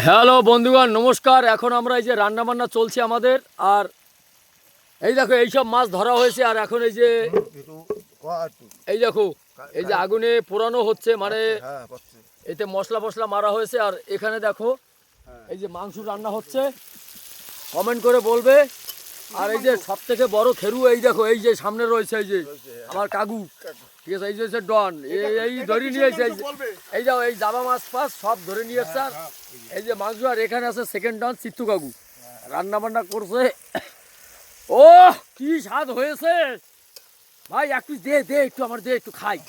Hello বন্ধুগণ, নমস্কার। এখন আমরা এই যে রান্না বান্না চলছে আমাদের, আর এই দেখো এইসব মাছ ধরা হয়েছে। আর এখন এই যে এই দেখো এই যে আগুনে পোড়ানো হচ্ছে, মানে এতে মশলা ফসলা মারা হয়েছে। আর এখানে দেখো এই যে মাংস রান্না হচ্ছে, কমেন্ট করে বলবে। আর এই যে সব থেকে বড় খেরু এই দেখো, এই যে সামনে রয়েছে এই যে আমার কাকু, ঠিক আছে, এই যে হচ্ছে ডন, এই ধরে নিয়েছে। এই যাও এই জাবা মাছ ফাছ সব ধরে নিয়ে এসছে। আর এই যে মাংস, আর এখানে আছে সেকেন্ড ডন চিত্তু কাকু, রান্না বান্না করছে। ও কি স্বাদ হয়েছে ভাই, একটু দে দে একটু আমার, দে একটু খাই,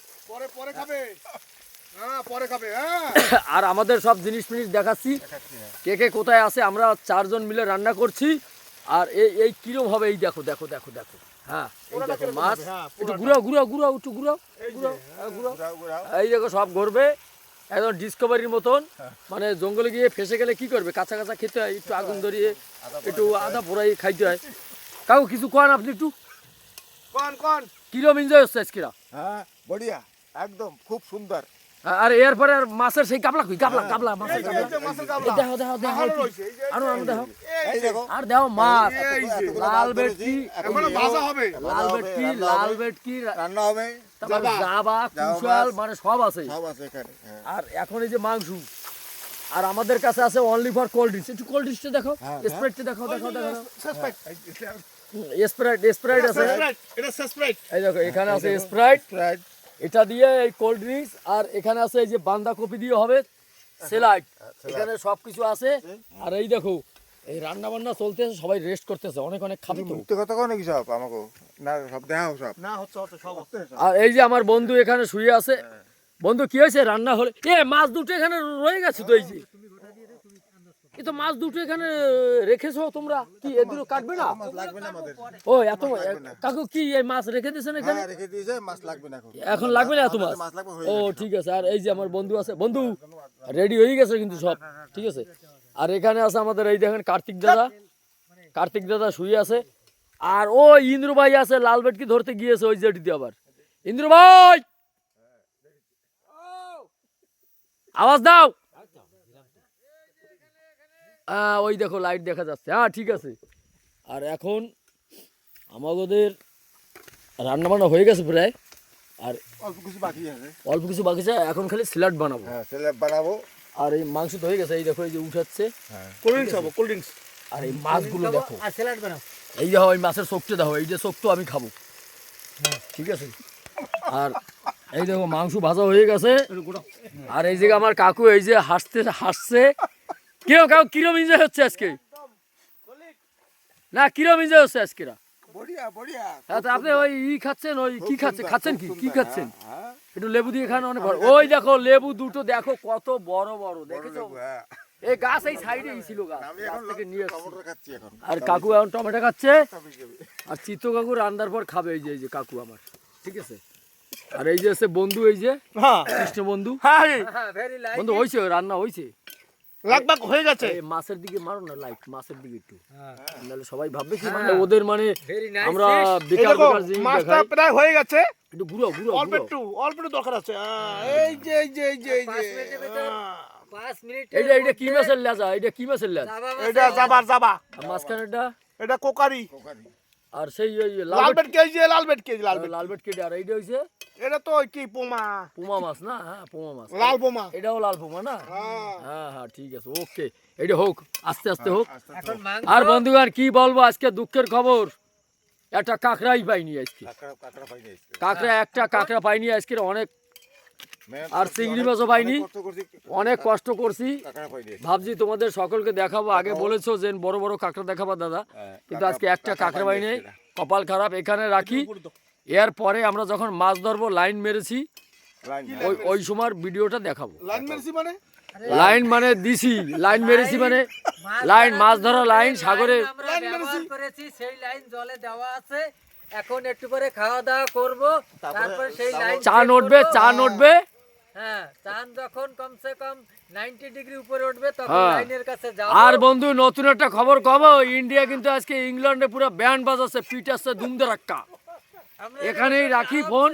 পরে খাবে। হ্যাঁ পরে খাবে। হ্যাঁ আর আমাদের সব জিনিস ফিনিস দেখাচ্ছি, কে কে কোথায় আছে। আমরা 4 জন মিলে রান্না করছি। আর এই কিরম হবে, এই দেখো দেখো দেখো দেখো। হ্যাঁ এই দেখো মাছ, একটু ঘুরাও ঘুরাও ঘুরাও, একটু ঘুরাও ঘুরাও, হ্যাঁ ঘুরাও। এই দেখো সব ঘুরবে একদম ডিসকভারির মতন। মানে জঙ্গলে গিয়ে ফেসে গেলে কি করবে, কাঁচা কাঁচা খেতে হয়, একটু আগুন ধরিয়ে একটু আদা পোড়াই খাইতে হয়। কাকু কিছু কোন আপনি একটু, কোন কিরম এনজয় হচ্ছে আজকেরা? হ্যাঁ বড়িয়া, একদম খুব সুন্দর। আর এরপরে আর মাছের সেই কাবলা কই, কাবলা কাবলা মাছের কাবলা, দেখো দেখো দেখো, আরো আরো দেখো, এই দেখো আর দেখো মাছ, লাল ভেটকি, এখনো ভাজা হবে, লাল ভেটকি রান্না হবে, তারপর জাবা কুশাল, মানে সব আছে এখানে। আর এখন এই যে মাংস। আর আমাদের কাছে আছে অনলি ফর কোল্ড ড্রিঙ্কস। একটু কোল্ড ড্রিঙ্কসটা দেখো, স্প্রাইটটা দেখো দেখো দেখো, স্প্রাইট আছে, এটা সাসপেক্ট। এই দেখো এখানে আছে স্প্রাইট, এটা দিয়ে এই কোল্ড ড্রিঙ্কস। আর এখানে আছে এই যে বাঁধাকপি দিয়ে হবে স্যালাড, এখানে সবকিছু আছে। আর এই দেখো এই রান্না বান্না চলতেছে, সবাই রেস্ট করতেছে, অনেক অনেক খাবে তো। মিথ্যে কথা কোন কি সব আমাকে না, সব দেখাও সব না, হচ্ছে সব হচ্ছে। আর এই যে আমার বন্ধু এখানে শুয়ে আছে। বন্ধু কি হয়েছে, রান্না হলে মাছ দুটো এখানে রয়ে গেছে তো, এই যে এই তো মাছ দুটো এখানে রেখেছো তোমরা, কি এগুলো কাটবে না? মাছ লাগবে না আমাদের। ও এত কাকু কি এই মাছ রেখে দিয়েছেন এখানে? রেখে দিয়েছে, মাছ লাগবে না এখন। এখন লাগবে না এত মাছ? মাছ লাগবে, ও ঠিক আছে। আর এই যে আমার বন্ধু আছে, বন্ধু রেডি হয়ে গেছে কিন্তু সব, ঠিক আছে। আর এখানে আছে আমাদের এই দেখেন কার্তিক দাদা, কার্তিক দাদা শুয়ে আছে। আর ও ইন্দ্র ভাই আছে, লাল বেটকি ধরতে গিয়েছে ওই জেটিতে। আবার ইন্দ্র ভাই আওয়াজ দাও। ওই দেখো লাইট দেখা যাচ্ছে, হ্যাঁ ঠিক আছে। আর এখন আমাদের রান্না বান্না হয়ে গেছে প্রায়, আর অল্প কিছু বাকি আছে, অল্প কিছু বাকি আছে। এখন খালি স্যালাড বানাবো। হ্যাঁ স্যালাড বানাবো। আর এই মাংস তো হয়ে গেছে, এই দেখো এই যে উঠাচ্ছে, কোল্ড ড্রিঙ্কস হবে, কোল্ড ড্রিঙ্কস। আর এই মাছগুলো দেখো, আর স্যালাড বানাও। এই দেখো এই মাছের চোখটা দেখো, এই যে চোখ তো আমি খাবো, ঠিক আছে। আর এই দেখো মাংস ভাজা হয়ে গেছে। আর এই যে আমার কাকু এই যে হাসছে। কিরম এনজয় হচ্ছে আজকে? না কিরম এনজয় হচ্ছে আজকে? বড়িয়া বড়িয়া। আপনি ওই খাচ্ছেন, ওই কি খাচ্ছেন কি খাচ্ছেন? একটু লেবু দিয়ে খান, অনেক ভালো। ওই দেখো লেবু দুটো দেখো কত বড় বড়, দেখেছো? এই গাছ এই সাইডে ছিল, গাছ থেকে নিয়ে টমেটো খাচ্ছি এখন। আর কাকু এখন টমেটো খাচ্ছে। আর চিত্ত কাকু রান্নার পর খাবে, এই যে কাকু আমার, ঠিক আছে। আর এই যে আছে বন্ধু, এই যে কৃষ্ণ বন্ধু, বন্ধু হয়েছে রান্না হয়েছে, লাগবাক হয়ে গেছে। এই মাছের দিকে মারো না লাইট, মাছের দিকে একটু, নাহলে সবাই ভাববে কি মানে ওদের মানে আমরা বেকার বেকার জিনিস মাছটা দেখাই। প্রায় হয়ে গেছে, একটু ঘুরাও ঘুরাও অল্প একটু দরকার আছে। এই যে এই যে এই যে এই যে 5 মিনিট। এইটা কি মাছের লেজা, এটা কি মাছের লেজ? এটা জাবা। আর মাঝখানেটা এটা কোকারি। আর সেই ওই লাল বেট কেজি, লাল বেট কেটে। আর এইটা হইছে এটা তো কি পোমা, পুমা মাছ না? হ্যাঁ পুমা মাছ, লাল পোমা। এটাও লাল পুমা না? হ্যাঁ হ্যাঁ ঠিক আছে, ওকে। এটা হোক, আস্তে আস্তে হোক। এখন মাংস। আর বন্ধুগণ কি বলবো, আজকে দুঃখের খবর, একটা কাঁকড়াই পাইনি আজকে। একটা কাঁকড়া পাইনি আজকে, অনেক। আর চিংড়ি মাছও পাইনি, অনেক কষ্ট করছি। ভাবছি তোমাদের সকলকে দেখাবো, আগে বলেছো যে বড় বড় কাঁকড়া দেখাবো দাদা, কিন্তু আজকে একটা কাঁকড়া পাইনি, কপাল খারাপ। এখানে রাখি, এর পরে আমরা যখন মাছ ধরবো লাইন মেরেছি, ওই সময় ভিডিওটা দেখাবো। লাইন মানে দিছি, লাইন মেরেছি মানে লাইন, মাছ ধরা লাইন, সাগরে আমরা ব্যবহার করেছি, সেই লাইন জলে দেওয়া আছে। এখন একটু করে খাওয়া দাওয়া করব, তারপর সেই লাইন চা নড়বে। হ্যাঁ, চাঁদ যখন কমসে কম 90 ডিগ্রি উপরে উঠবে তখন লাইনের কাছে যাও। আর বন্ধু নতুন একটা খবর কব, ইন্ডিয়া কিন্তু আজকে ইংল্যান্ডে পুরো ব্যান্ড বাজাচ্ছে, পিটাচ্ছে ধুমধারাক্কা। এখানেই রাখি ফোন,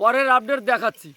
পরের আপডেট দেখাচ্ছি।